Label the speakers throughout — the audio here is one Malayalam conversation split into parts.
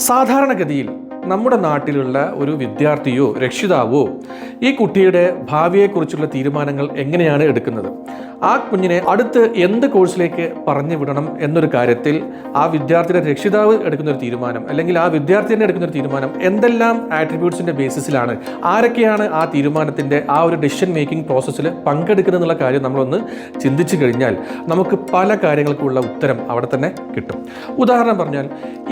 Speaker 1: സാധാരണഗതിയിൽ നമ്മുടെ നാട്ടിലുള്ള ഒരു വിദ്യാർത്ഥിയോ രക്ഷിതാവോ ഈ കുട്ടിയുടെ ഭാവിയെക്കുറിച്ചുള്ള തീരുമാനങ്ങൾ എങ്ങനെയാണ് എടുക്കുന്നത്? ആ കുഞ്ഞിനെ അടുത്ത് എന്ത് കോഴ്സിലേക്ക് പറഞ്ഞു വിടണം എന്നൊരു കാര്യത്തിൽ ആ വിദ്യാർത്ഥിയുടെ രക്ഷിതാവ് എടുക്കുന്നൊരു തീരുമാനം, അല്ലെങ്കിൽ ആ വിദ്യാർത്ഥി തന്നെ എടുക്കുന്നൊരു തീരുമാനം എന്തെല്ലാം ആട്രിബ്യൂട്ട്സിൻ്റെ ബേസിസിലാണ്, ആരൊക്കെയാണ് ആ തീരുമാനത്തിൻ്റെ ആ ഒരു ഡിസിഷൻ മേക്കിംഗ് പ്രോസസ്സിൽ പങ്കെടുക്കുന്നത് എന്നുള്ള കാര്യം നമ്മളൊന്ന് ചിന്തിച്ചു കഴിഞ്ഞാൽ നമുക്ക് പല കാര്യങ്ങൾക്കുള്ള ഉത്തരം അവിടെ തന്നെ കിട്ടും. ഉദാഹരണം പറഞ്ഞാൽ,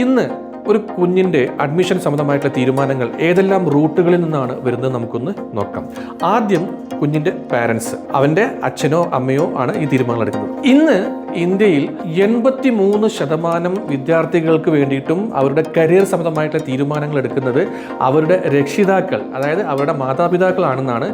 Speaker 1: ഇന്ന് ഒരു കുഞ്ഞിൻ്റെ അഡ്മിഷൻ സംബന്ധമായിട്ടുള്ള തീരുമാനങ്ങൾ ഏതെല്ലാം റൂട്ടുകളിൽ നിന്നാണ് വരുന്നത് നമുക്കൊന്ന് നോക്കാം. ആദ്യം കുഞ്ഞിൻ്റെ പാരൻസ്, അവൻ്റെ അച്ഛനോ അമ്മയോ ആണ് ഈ തീരുമാനങ്ങൾ എടുക്കുന്നത്. ഇന്ന് ഇന്ത്യയിൽ 83% വിദ്യാർത്ഥികൾക്ക് വേണ്ടിയിട്ടും അവരുടെ കരിയർ സംബന്ധമായിട്ടുള്ള തീരുമാനങ്ങൾ എടുക്കുന്നത് അവരുടെ രക്ഷിതാക്കൾ, അതായത് അവരുടെ മാതാപിതാക്കളാണെന്നാണ്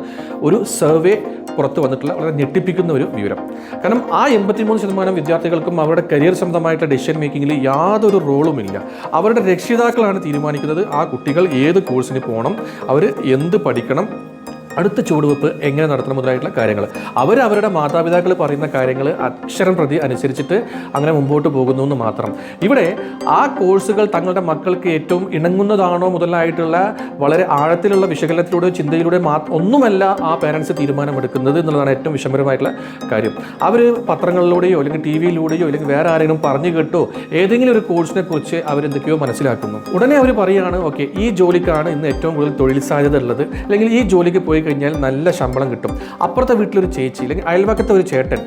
Speaker 1: ഒരു സർവേ പുറത്തു വന്നിട്ടുള്ള വളരെ ഞെട്ടിപ്പിക്കുന്ന ഒരു വിവരം. കാരണം ആ 83% വിദ്യാർത്ഥികൾക്കും അവരുടെ കരിയർ സംബന്ധമായിട്ടുള്ള ഡിസിഷൻ മേക്കിങ്ങിൽ യാതൊരു റോളുമില്ല. അവരുടെ രക്ഷിതാക്കളാണ് തീരുമാനിക്കുന്നത് ആ കുട്ടികൾ ഏത് കോഴ്സിന് പോകണം, അവർ എന്ത് പഠിക്കണം, അടുത്ത ചുവടുവെപ്പ് എങ്ങനെ നടത്തണം മുതലായിട്ടുള്ള കാര്യങ്ങൾ. അവരുടെ മാതാപിതാക്കൾ പറയുന്ന കാര്യങ്ങൾ അക്ഷരം പ്രതി അനുസരിച്ചിട്ട് അങ്ങനെ മുമ്പോട്ട് പോകുന്നു എന്ന് മാത്രം. ഇവിടെ ആ കോഴ്സുകൾ തങ്ങളുടെ മക്കൾക്ക് ഏറ്റവും ഇണങ്ങുന്നതാണോ മുതലായിട്ടുള്ള വളരെ ആഴത്തിലുള്ള വിശകലനത്തിലൂടെ ചിന്തയിലൂടെ ഒന്നുമല്ല ആ പേരൻസ് തീരുമാനമെടുക്കുന്നത് എന്നുള്ളതാണ് ഏറ്റവും വിഷമകരമായിട്ടുള്ള കാര്യം. അവർ പത്രങ്ങളിലൂടെയോ അല്ലെങ്കിൽ ടി വിയിലൂടെയോ അല്ലെങ്കിൽ വേറെ ആരെങ്കിലും പറഞ്ഞു കേട്ടോ ഏതെങ്കിലും ഒരു കോഴ്സിനെ കുറിച്ച് അവരെന്തൊക്കെയോ മനസ്സിലാക്കുന്നു. ഉടനെ അവർ പറയുകയാണ്, ഓക്കെ, ഈ ജോലിക്കാണ് ഇന്ന് ഏറ്റവും കൂടുതൽ തൊഴിൽ സാധ്യത ഉള്ളത്, അല്ലെങ്കിൽ ഈ ജോലിക്ക് പോയി കഴിഞ്ഞാൽ നല്ല ശമ്പളം കിട്ടും. അപ്പുറത്തെ വീട്ടിലൊരു ചേച്ചി അല്ലെങ്കിൽ അയൽവക്കത്തെ ഒരു ചേട്ടൻ,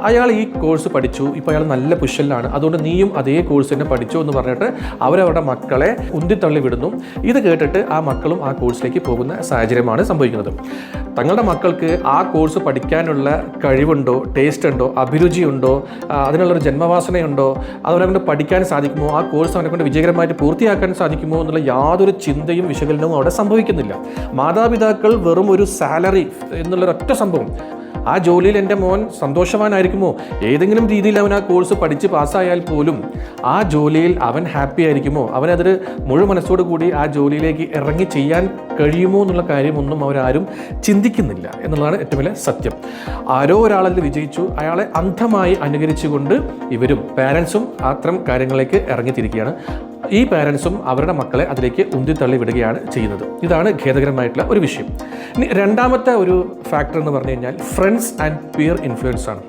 Speaker 1: അയാൾ ഈ കോഴ്സ് പഠിച്ചു, ഇപ്പോൾ അയാൾ നല്ല പുഷലാണ്, അതുകൊണ്ട് നീയും അതേ കോഴ്സ് തന്നെ പഠിച്ചു എന്ന് പറഞ്ഞിട്ട് അവരവരുടെ മക്കളെ ഉന്തിത്തള്ളി വിടുന്നു. ഇത് കേട്ടിട്ട് ആ മക്കളും ആ കോഴ്സിലേക്ക് പോകുന്ന സാഹചര്യമാണ് സംഭവിക്കുന്നത്. തങ്ങളുടെ മക്കൾക്ക് ആ കോഴ്സ് പഠിക്കാനുള്ള കഴിവുണ്ടോ, ടേസ്റ്റ് ഉണ്ടോ, അഭിരുചിയുണ്ടോ, അതിനുള്ളൊരു ജന്മവാസനയുണ്ടോ, അവരെ കൊണ്ട് പഠിക്കാൻ സാധിക്കുമോ, ആ കോഴ്സ് അവനെ കൊണ്ട് വിജയകരമായിട്ട് പൂർത്തിയാക്കാൻ സാധിക്കുമോ എന്നുള്ള യാതൊരു ചിന്തയും വിശകലനവും അവിടെ സംഭവിക്കുന്നില്ല. മാതാപിതാക്കൾ വെറും ഒരു സാലറി എന്നുള്ളൊരൊറ്റ സംഭവം, ആ ജോലിയിൽ എൻ്റെ മോൻ സന്തോഷവാനായിരിക്കുമോ, ഏതെങ്കിലും രീതിയിൽ അവൻ ആ കോഴ്സ് പഠിച്ച് പാസ്സായാൽ പോലും ആ ജോലിയിൽ അവൻ ഹാപ്പി ആയിരിക്കുമോ, അവനതൊരു മുഴു മനസ്സോടു കൂടി ആ ജോലിയിലേക്ക് ഇറങ്ങി ചെയ്യാൻ കഴിയുമോ എന്നുള്ള കാര്യമൊന്നും അവരാരും ചിന്തിക്കുന്നില്ല എന്നുള്ളതാണ് ഏറ്റവും വലിയ സത്യം. ആരോ ഒരാളതിൽ വിജയിച്ചു, അയാളെ അന്ധമായി അനുകരിച്ചുകൊണ്ട് ഇവരും പാരൻസും അത്തരം കാര്യങ്ങളിലേക്ക് ഇറങ്ങിത്തിരിക്കുകയാണ്. ഈ പാരൻസും അവരുടെ മക്കളെ അതിലേക്ക് ഉന്തിത്തള്ളി വിടുകയാണ് ചെയ്യുന്നത്. ഇതാണ് ഖേദകരമായിട്ടുള്ള ഒരു വിഷയം. ഇനി രണ്ടാമത്തെ ഒരു ഫാക്ടർ എന്ന് പറഞ്ഞു കഴിഞ്ഞാൽ ഫ്രണ്ട്സ് ആൻഡ് പിയർ ഇൻഫ്ലുവൻസ് ആണ്.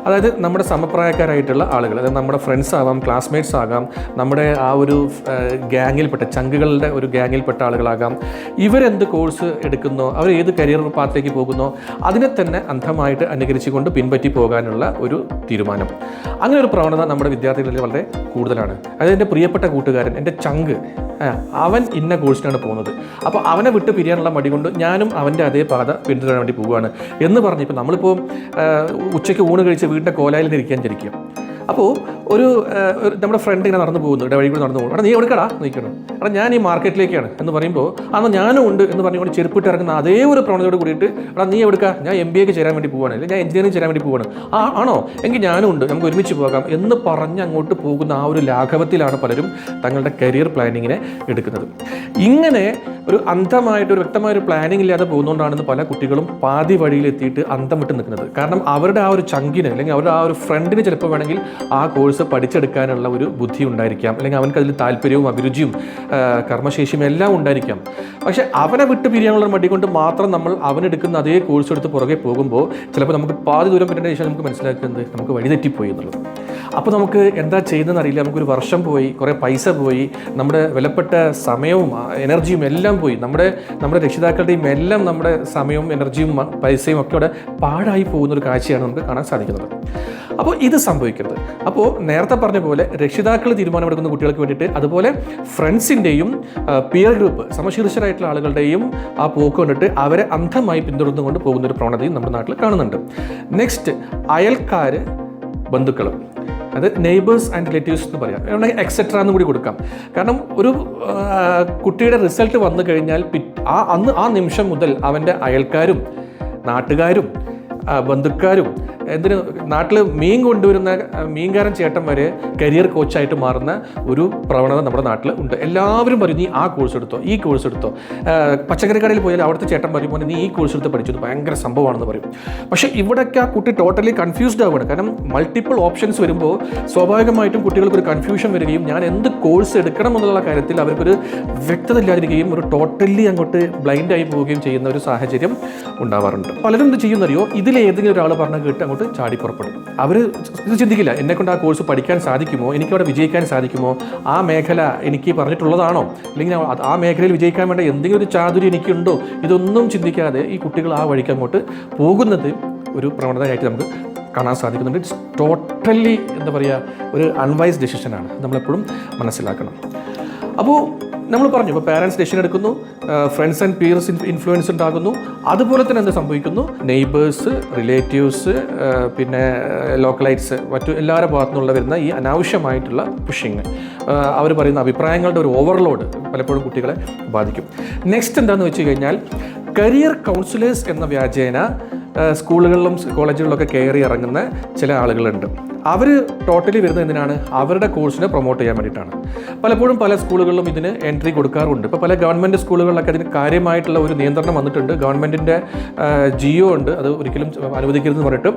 Speaker 1: അതായത് നമ്മുടെ സമപ്രായക്കാരായിട്ടുള്ള ആളുകൾ, അതായത് നമ്മുടെ ഫ്രണ്ട്സ് ആവാം, ക്ലാസ്മേറ്റ്സ് ആകാം, നമ്മുടെ ആ ഒരു ഗ്യാങ്ങിൽപ്പെട്ട ചങ്കുകളുടെ ഒരു ഗ്യാങ്ങിൽപ്പെട്ട ആളുകളാകാം. ഇവരെന്ത് കോഴ്സ് എടുക്കുന്നോ, അവർ ഏത് കരിയർ പാത്തിലേക്ക് പോകുന്നോ അതിനെ തന്നെ അന്ധമായിട്ട് അനുകരിച്ചുകൊണ്ട് പിൻപറ്റി പോകാനുള്ള ഒരു തീരുമാനം. അങ്ങനെ ഒരു പ്രവണത നമ്മുടെ വിദ്യാർത്ഥികളിൽ വളരെ കൂടുതലാണ്. അതായത് എൻ്റെ പ്രിയപ്പെട്ട കൂട്ടുകാരൻ, എൻ്റെ ചങ്ക്, അവൻ ഇന്ന കോഴ്സിനാണ് പോകുന്നത്, അപ്പോൾ അവനെ വിട്ട് പിരിയാനുള്ള മടി കൊണ്ട് ഞാനും അവൻ്റെ അതേ പാത പിന്തുടരാൻ വേണ്ടി പോവുകയാണ് എന്ന് പറഞ്ഞ് ഇപ്പോൾ നമ്മളിപ്പോൾ ഉച്ചയ്ക്ക് ഊണ് കഴിച്ച് വീടിൻ്റെ കോലായിൽ ഇരിക്കാൻ വിചാരിക്കുക. അപ്പോൾ ഒരു നമ്മുടെ ഫ്രണ്ട് ഇങ്ങനെ നടന്നു പോകുന്നു, ഇടവഴി കൂടെ നടന്നു പോകുന്നു, നീ എവിടെക്കടാ നിൽക്കണം, ഞാൻ ഈ മാർക്കറ്റിലേക്കാണ് എന്ന് പറയുമ്പോൾ അന്ന് ഞാനും ഉണ്ട് എന്ന് പറഞ്ഞുകൊണ്ട് ചെരുപ്പിട്ട് ഇറങ്ങുന്ന അതേ ഒരു പ്രവണതയോട് കൂടിയിട്ട് നീ എവിടെക്കാ, ഞാൻ MBAക്ക് ചേരാൻ വേണ്ടി പോവാണ്, അല്ലെങ്കിൽ ഞാൻ എഞ്ചിനീയറിംഗ് ചേരാൻ വേണ്ടി പോവാണ്, ആണോ എങ്കിൽ ഞാനും ഉണ്ട്, നമുക്ക് ഒരുമിച്ച് പോകാം എന്ന് പറഞ്ഞ് അങ്ങോട്ട് പോകുന്ന ആ ഒരു ലാഘവത്തിലാണ് പലരും തങ്ങളുടെ കരിയർ പ്ലാനിങ്ങിനെ എടുക്കുന്നത്. ഇങ്ങനെ ഒരു അന്ധമായിട്ട് ഒരു വ്യക്തമായൊരു പ്ലാനിങ് ഇല്ലാതെ പോകുന്നതുകൊണ്ടാണെന്ന് പല കുട്ടികളും പാതി വഴിയിലെത്തിയിട്ട് അന്തം വിട്ട് നിൽക്കുന്നത്. കാരണം അവരുടെ ആ ഒരു ചങ്കിന് അല്ലെങ്കിൽ അവരുടെ ആ ഒരു ഫ്രണ്ടിന് ചിലപ്പോൾ വേണമെങ്കിൽ ആ കോഴ്സ് പഠിച്ചെടുക്കാനുള്ള ഒരു ബുദ്ധി ഉണ്ടായിരിക്കാം, അല്ലെങ്കിൽ അവർക്ക് അതിൽ താല്പര്യവും അഭിരുചിയും കർമ്മശേഷിയും എല്ലാം ഉണ്ടായിരിക്കാം. പക്ഷേ അവനെ വിട്ട് പിരിയാനുള്ള മടി കൊണ്ട് മാത്രം നമ്മൾ അവനെടുക്കുന്ന അതേ കോഴ്സ് എടുത്ത് പുറകെ പോകുമ്പോൾ ചിലപ്പോൾ നമുക്ക് പാതി ദൂരം പിന്നീട് ശേഷം നമുക്ക് മനസ്സിലാക്കുന്നത് നമുക്ക് വഴിതെറ്റിപ്പോയി എന്നുള്ളത്. അപ്പോൾ നമുക്ക് എന്താ ചെയ്യുന്നതെന്ന് അറിയില്ല. നമുക്കൊരു വർഷം പോയി, കുറേ പൈസ പോയി, നമ്മുടെ വിലപ്പെട്ട സമയവും എനർജിയും എല്ലാം പോയി, നമ്മുടെ രക്ഷിതാക്കളുടെയും എല്ലാം നമ്മുടെ സമയവും എനർജിയും പൈസയും ഒക്കെ അവിടെ പാഴായി പോകുന്നൊരു കാഴ്ചയാണ് നമുക്ക് കാണാൻ സാധിക്കുന്നത്. അപ്പോൾ ഇത് സംഭവിക്കരുത്. അപ്പോൾ നേരത്തെ പറഞ്ഞ പോലെ രക്ഷിതാക്കൾ തീരുമാനമെടുക്കുന്ന കുട്ടികൾക്ക് വേണ്ടിയിട്ട്, അതുപോലെ ഫ്രണ്ട്സിൻ്റെയും പിയർ ഗ്രൂപ്പ് സമശീർഷരായിട്ടുള്ള ആളുകളുടെയും ആ പോക്ക് കണ്ടിട്ട് അവരെ അന്ധമായി പിന്തുടർന്നുകൊണ്ട് പോകുന്നൊരു പ്രവണതയും നമ്മുടെ നാട്ടിൽ കാണുന്നുണ്ട്. നെക്സ്റ്റ്, അയൽക്കാർ, ബന്ധുക്കൾ, അത് നെയ്ബേഴ്സ് ആൻഡ് റിലേറ്റീവ്സ് എന്ന് പറയാം, വേണമെങ്കിൽ എക്സെട്ര എന്ന് കൂടി കൊടുക്കാം. കാരണം ഒരു കുട്ടിയുടെ റിസൾട്ട് വന്നു കഴിഞ്ഞാൽ ആ നിമിഷം മുതൽ അവൻ്റെ അയൽക്കാരും നാട്ടുകാരും ബന്ധുക്കാരും എന്തിന് നാട്ടിൽ മീൻ കൊണ്ടുവരുന്ന മീൻകാരൻ ചേട്ടൻ വരെ കരിയർ കോച്ചായിട്ട് മാറുന്ന ഒരു പ്രവണത നമ്മുടെ നാട്ടിൽ ഉണ്ട്. എല്ലാവരും പറയും നീ ആ കോഴ്സ് എടുത്തോ, ഈ കോഴ്സ് എടുത്തോ. പച്ചക്കറി കടയിൽ പോയാൽ അവിടുത്തെ ചേട്ടൻ പറയുമ്പോൾ നീ ഈ കോഴ്സ് എടുത്ത് പഠിച്ചു, ഭയങ്കര സംഭവമാണെന്ന് പറയും. പക്ഷേ ഇവിടേക്ക് ആ കുട്ടി ടോട്ടലി കൺഫ്യൂസ്ഡ് ആവുകയാണ്. കാരണം മൾട്ടിപ്പിൾ ഓപ്ഷൻസ് വരുമ്പോൾ സ്വാഭാവികമായിട്ടും കുട്ടികൾക്കൊരു കൺഫ്യൂഷൻ വരികയും ഞാൻ എന്ത് കോഴ്സ് എടുക്കണം എന്നുള്ള കാര്യത്തിൽ അവർക്കൊരു വ്യക്തത ഇല്ലാതിരിക്കുകയും ഒരു ടോട്ടലി അങ്ങോട്ട് ബ്ലൈൻഡായി പോവുകയും ചെയ്യുന്ന ഒരു സാഹചര്യം ഉണ്ടാവാറുണ്ട്. പലരും എന്ത് ചെയ്യുന്നറിയോ, ഇതിലേതെങ്കിലും ഒരാൾ പറഞ്ഞാൽ കേട്ട് അങ്ങോട്ട് ചാടി പുറപ്പെടും. അവർ ഇത് ചിന്തിക്കില്ല, എന്നെക്കൊണ്ട് ആ കോഴ്സ് പഠിക്കാൻ സാധിക്കുമോ, എനിക്കവിടെ വിജയിക്കാൻ സാധിക്കുമോ, ആ മേഖല എനിക്ക് പറഞ്ഞിട്ടുള്ളതാണോ, അല്ലെങ്കിൽ ആ മേഖലയിൽ വിജയിക്കാൻ വേണ്ട എന്തെങ്കിലും ഒരു ചാതുര്യം എനിക്കുണ്ടോ, ഇതൊന്നും ചിന്തിക്കാതെ ഈ കുട്ടികൾ ആ വഴിക്ക് അങ്ങോട്ട് പോകുന്നത് ഒരു പ്രവണതയായിട്ട് നമുക്ക് കാണാൻ സാധിക്കുന്നുണ്ട്. ഇറ്റ്സ് ടോട്ടലി എന്താ പറയുക, ഒരു അൺവൈസ് ഡെസിഷനാണ്, നമ്മളെപ്പോഴും മനസ്സിലാക്കണം. അപ്പോൾ നമ്മൾ പറഞ്ഞു, ഇപ്പോൾ പാരൻസ് ഡെസിഷൻ എടുക്കുന്നു, ഫ്രണ്ട്സ് ആൻഡ് പിയേഴ്സ് ഇൻഫ്ലുവൻസ് ഉണ്ടാകുന്നു, അതുപോലെ തന്നെ എന്ത് സംഭവിക്കുന്നു, നെയ്ബേഴ്സ്, റിലേറ്റീവ്സ്, പിന്നെ ലോക്കലൈറ്റ്സ്, മറ്റു എല്ലാവരുടെ ഭാഗത്തു നിന്നുള്ള വരുന്ന ഈ അനാവശ്യമായിട്ടുള്ള പുഷിങ്, അവർ പറയുന്ന അഭിപ്രായങ്ങളുടെ ഒരു ഓവർലോഡ് പലപ്പോഴും കുട്ടികളെ ബാധിക്കും. നെക്സ്റ്റ് എന്താണെന്ന് വെച്ച് കഴിഞ്ഞാൽ കരിയർ കൗൺസിലേഴ്സ് എന്ന വ്യാജേന സ്കൂളുകളിലും കോളേജുകളിലൊക്കെ കയറി ഇറങ്ങുന്ന ചില ആളുകളുണ്ട്. അവർ ടോട്ടലി വരുന്നത് എന്തിനാണ്, അവരുടെ കോഴ്സിനെ പ്രൊമോട്ട് ചെയ്യാൻ വേണ്ടിയിട്ടാണ്. പലപ്പോഴും പല സ്കൂളുകളിലും ഇതിന് എൻട്രി കൊടുക്കാറുണ്ട്. ഇപ്പോൾ പല ഗവൺമെൻറ് സ്കൂളുകളിലൊക്കെ അതിന് കാര്യമായിട്ടുള്ള ഒരു നിയന്ത്രണം വന്നിട്ടുണ്ട്. ഗവൺമെൻറ്റിൻ്റെ ജിയോ ഉണ്ട്, അത് ഒരിക്കലും അനുവദിക്കരുതെന്ന് പറഞ്ഞിട്ട്.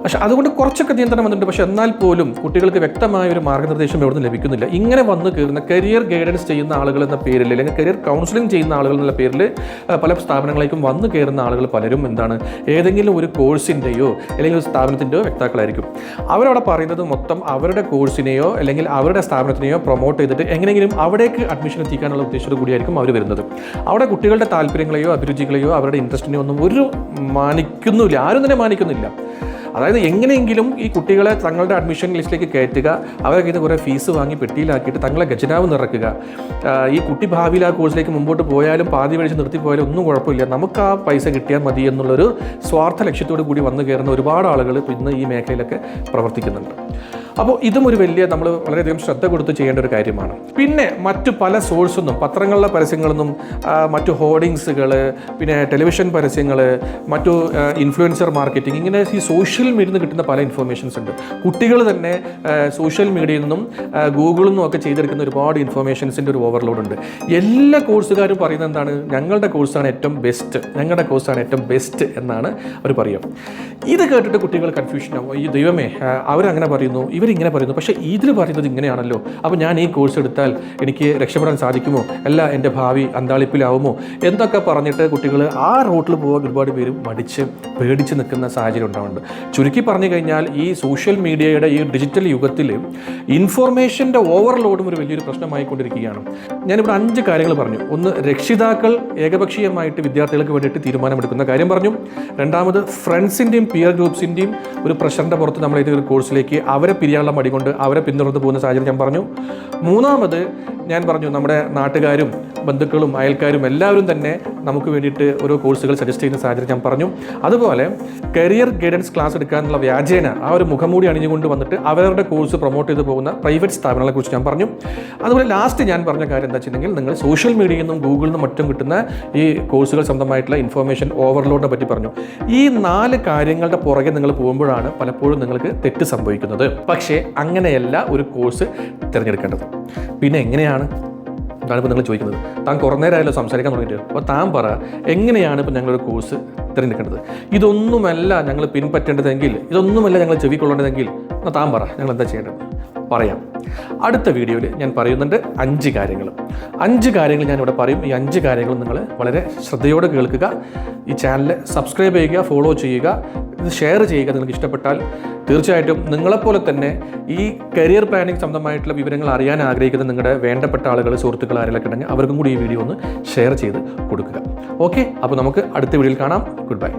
Speaker 1: പക്ഷേ അതുകൊണ്ട് കുറച്ചൊക്കെ നിയന്ത്രണം വന്നിട്ടുണ്ട്. പക്ഷേ എന്നാൽ പോലും കുട്ടികൾക്ക് വ്യക്തമായ ഒരു മാർഗ്ഗനിർദ്ദേശം എവിടെ നിന്ന് ലഭിക്കുന്നില്ല. ഇങ്ങനെ വന്ന് കയറുന്ന കരിയർ ഗൈഡൻസ് ചെയ്യുന്ന ആളുകൾ എന്ന പേരിൽ, അല്ലെങ്കിൽ കരിയർ കൗൺസിലിംഗ് ചെയ്യുന്ന ആളുകൾ എന്നുള്ള പേരിൽ പല സ്ഥാപനങ്ങളിലേക്കും വന്ന് കയറുന്ന ആളുകൾ പലരും എന്താണ്, ഏതെങ്കിലും ഒരു കോഴ്സിൻ്റെയോ അല്ലെങ്കിൽ ഒരു സ്ഥാപനത്തിൻ്റെയോ വ്യക്താക്കളായിരിക്കും. അവരവിടെ പറയുന്നത് മൊത്തം അവരുടെ കോഴ്സിനെയോ അല്ലെങ്കിൽ അവരുടെ സ്ഥാപനത്തിനെയോ പ്രൊമോട്ട് ചെയ്തിട്ട് എങ്ങനെയെങ്കിലും അവിടേക്ക് അഡ്മിഷൻ എത്തിക്കാനുള്ള ഉദ്ദേശത്തോടു കൂടിയായിരിക്കും അവർ വരുന്നത്. അവിടെ കുട്ടികളുടെ താല്പര്യങ്ങളെയോ അഭിരുചികളെയോ അവരുടെ ഇൻട്രസ്റ്റിനെയോ ഒന്നും മാനിക്കുന്നില്ല, ആരും തന്നെ മാനിക്കുന്നില്ല. അതായത് എങ്ങനെയെങ്കിലും ഈ കുട്ടികളെ തങ്ങളുടെ അഡ്മിഷൻ ലിസ്റ്റിലേക്ക് കയറ്റുക, അവരെ കയ്യിൽ നിന്ന് കുറേ ഫീസ് വാങ്ങി പെട്ടിയിലാക്കിയിട്ട് തങ്ങളെ ഖജനാവ് നിറയ്ക്കുക. ഈ കുട്ടി ഭാവിയിൽ ആ കോഴ്സിലേക്ക് മുമ്പോട്ട് പോയാലും പാതി വഴിച്ച് നിർത്തിപ്പോയാലും ഒന്നും കുഴപ്പമില്ല, നമുക്ക് ആ പൈസ കിട്ടിയാൽ മതി എന്നുള്ളൊരു സ്വാർത്ഥ ലക്ഷ്യത്തോടു കൂടി വന്നു കയറുന്ന ഒരുപാട് ആളുകൾ ഇന്ന് ഈ മേഖലയിലൊക്കെ പ്രവർത്തിക്കുന്നുണ്ട്. അപ്പോൾ ഇതും ഒരു വലിയ, നമ്മൾ വളരെയധികം ശ്രദ്ധ കൊടുത്ത് ചെയ്യേണ്ട ഒരു കാര്യമാണ്. പിന്നെ മറ്റു പല സോഴ്സൊന്നും, പത്രങ്ങളിലെ പരസ്യങ്ങളൊന്നും, മറ്റു ഹോർഡിങ്സുകൾ, പിന്നെ ടെലിവിഷൻ പരസ്യങ്ങൾ, മറ്റു ഇൻഫ്ലുവൻസർ മാർക്കറ്റിംഗ്, ഇങ്ങനെ ഈ സോഷ്യൽ മീഡിയയിൽ നിന്ന് കിട്ടുന്ന പല ഇൻഫർമേഷൻസ് ഉണ്ട്. കുട്ടികൾ തന്നെ സോഷ്യൽ മീഡിയയിൽ നിന്നും ഗൂഗിളിൽ നിന്നും ഒക്കെ ചെയ്തെടുക്കുന്ന ഒരുപാട് ഇൻഫർമേഷൻസിൻ്റെ ഒരു ഓവർലോഡ് ഉണ്ട്. എല്ലാ കോഴ്സുകാരും പറയുന്നത് എന്താണ്, ഞങ്ങളുടെ കോഴ്സാണ് ഏറ്റവും ബെസ്റ്റ്, ഞങ്ങളുടെ കോഴ്സാണ് ഏറ്റവും ബെസ്റ്റ് എന്നാണ് അവർ പറയുക. ഇത് കേട്ടിട്ട് കുട്ടികൾ കൺഫ്യൂഷൻ ആവും. ഈ ദൈവമേ, അവരങ്ങനെ പറയുന്നു, ഇവരിങ്ങനെ പറയുന്നു, പക്ഷേ ഇതിൽ പറയുന്നത് ഇങ്ങനെയാണല്ലോ, അപ്പോൾ ഞാൻ ഈ കോഴ്സ് എടുത്താൽ എനിക്ക് രക്ഷപ്പെടാൻ സാധിക്കുമോ, അല്ല എൻ്റെ ഭാവി അന്താളിപ്പിലാവുമോ എന്നൊക്കെ പറഞ്ഞിട്ട് കുട്ടികൾ ആ റൂട്ടിൽ പോകാൻ ഒരുപാട് പേര് മടിച്ച് പേടിച്ച് നിൽക്കുന്ന സാഹചര്യം ഉണ്ടാവുന്നുണ്ട്. ചുരുക്കി പറഞ്ഞു കഴിഞ്ഞാൽ ഈ സോഷ്യൽ മീഡിയയുടെ ഈ ഡിജിറ്റൽ യുഗത്തിൽ ഇൻഫോർമേഷൻ്റെ ഓവർലോഡും ഒരു വലിയൊരു പ്രശ്നമായിക്കൊണ്ടിരിക്കുകയാണ്. ഞാനിവിടെ 5 കാര്യങ്ങൾ പറഞ്ഞു. ഒന്ന്, രക്ഷിതാക്കൾ ഏകപക്ഷീയമായിട്ട് വിദ്യാർത്ഥികൾക്ക് വേണ്ടിയിട്ട് തീരുമാനമെടുക്കുന്ന കാര്യം പറഞ്ഞു. രണ്ടാമത്, ഫ്രണ്ട്സിൻ്റെയും പിയർ ഗ്രൂപ്പ്സിൻ്റെയും ഒരു പ്രഷറിൻ്റെ പുറത്ത് നമ്മൾ ഏതൊരു കോഴ്സിലേക്ക് അവരെ പിരിയാനുള്ള മടി കൊണ്ട് അവരെ പിന്തുടർന്ന് പോകുന്ന സാഹചര്യം ഞാൻ പറഞ്ഞു. മൂന്നാമത് ഞാൻ പറഞ്ഞു, നമ്മുടെ നാട്ടുകാരും ബന്ധുക്കളും അയൽക്കാരും എല്ലാവരും തന്നെ നമുക്ക് വേണ്ടിയിട്ട് ഓരോ കോഴ്സുകൾ സജസ്റ്റ് ചെയ്യുന്ന സാഹചര്യം ഞാൻ പറഞ്ഞു. അതുപോലെ കരിയർ ഗൈഡൻസ് ക്ലാസ് എടുക്കാനുള്ള വ്യാജേന ആ ഒരു മുഖംമൂടി അണിഞ്ഞുകൊണ്ട് വന്നിട്ട് അവരുടെ കോഴ്സ് പ്രൊമോട്ട് ചെയ്ത് പോകുന്ന പ്രൈവറ്റ് സ്ഥാപനങ്ങളെ കുറിച്ച് ഞാൻ പറഞ്ഞു. അതുപോലെ ലാസ്റ്റ് ഞാൻ പറഞ്ഞ കാര്യം എന്താ വെച്ചിട്ടുണ്ടെങ്കിൽ, നിങ്ങൾ സോഷ്യൽ മീഡിയയിൽ നിന്നും ഗൂഗിളിൽ നിന്നും മറ്റും കിട്ടുന്ന ഈ കോഴ്സുകൾ സംബന്ധമായിട്ടുള്ള ഇൻഫർമേഷൻ ഓവർലോഡിനെ പറ്റി പറഞ്ഞു. ഈ 4 കാര്യങ്ങളുടെ പുറകെ നിങ്ങൾ പോകുമ്പോഴാണ് പലപ്പോഴും നിങ്ങൾക്ക് തെറ്റ് സംഭവിക്കുന്നത്. പക്ഷേ അങ്ങനെയല്ല ഒരു കോഴ്സ് തിരഞ്ഞെടുക്കേണ്ടത്. പിന്നെ എങ്ങനെയാണ് അതാണിപ്പോൾ നിങ്ങൾ ചോദിക്കുന്നത്. താൻ കുറേ നേരമായല്ലോ സംസാരിക്കാൻ തുടങ്ങിയിട്ട്, അപ്പോൾ താൻ പറ, എങ്ങനെയാണ് ഇപ്പോൾ ഞങ്ങളൊരു കോഴ്സ് തിരഞ്ഞെടുക്കേണ്ടത്? ഇതൊന്നുമല്ല ഞങ്ങൾ പിൻപറ്റേണ്ടതെങ്കിൽ, ഇതൊന്നുമല്ല ഞങ്ങൾ ചെവിക്കൊള്ളേണ്ടതെങ്കിൽ എന്നാൽ താൻ പറ, ഞങ്ങൾ എന്താ ചെയ്യേണ്ടത്? പറയാം. അടുത്ത വീഡിയോയിൽ ഞാൻ പറയുന്നുണ്ട് 5 കാര്യങ്ങൾ. 5 കാര്യങ്ങൾ ഞാനിവിടെ പറയും. ഈ 5 കാര്യങ്ങൾ നിങ്ങൾ വളരെ ശ്രദ്ധയോടെ കേൾക്കുക. ഈ ചാനൽ സബ്സ്ക്രൈബ് ചെയ്യുക, ഫോളോ ചെയ്യുക, ഇത് ഷെയർ ചെയ്യുക. നിങ്ങൾക്ക് ഇഷ്ടപ്പെട്ടാൽ തീർച്ചയായിട്ടും നിങ്ങളെപ്പോലെ തന്നെ ഈ കരിയർ പ്ലാനിങ് സംബന്ധമായിട്ടുള്ള വിവരങ്ങൾ അറിയാൻ ആഗ്രഹിക്കുന്ന നിങ്ങളുടെ വേണ്ടപ്പെട്ട ആളുകൾ, സുഹൃത്തുക്കൾ ആരെങ്കിലും ഉണ്ടെങ്കിൽ അവർക്കും കൂടി ഈ വീഡിയോ ഒന്ന് ഷെയർ ചെയ്ത് കൊടുക്കുക. ഓക്കെ, അപ്പോൾ നമുക്ക് അടുത്ത വീഡിയോയിൽ കാണാം. Good bye.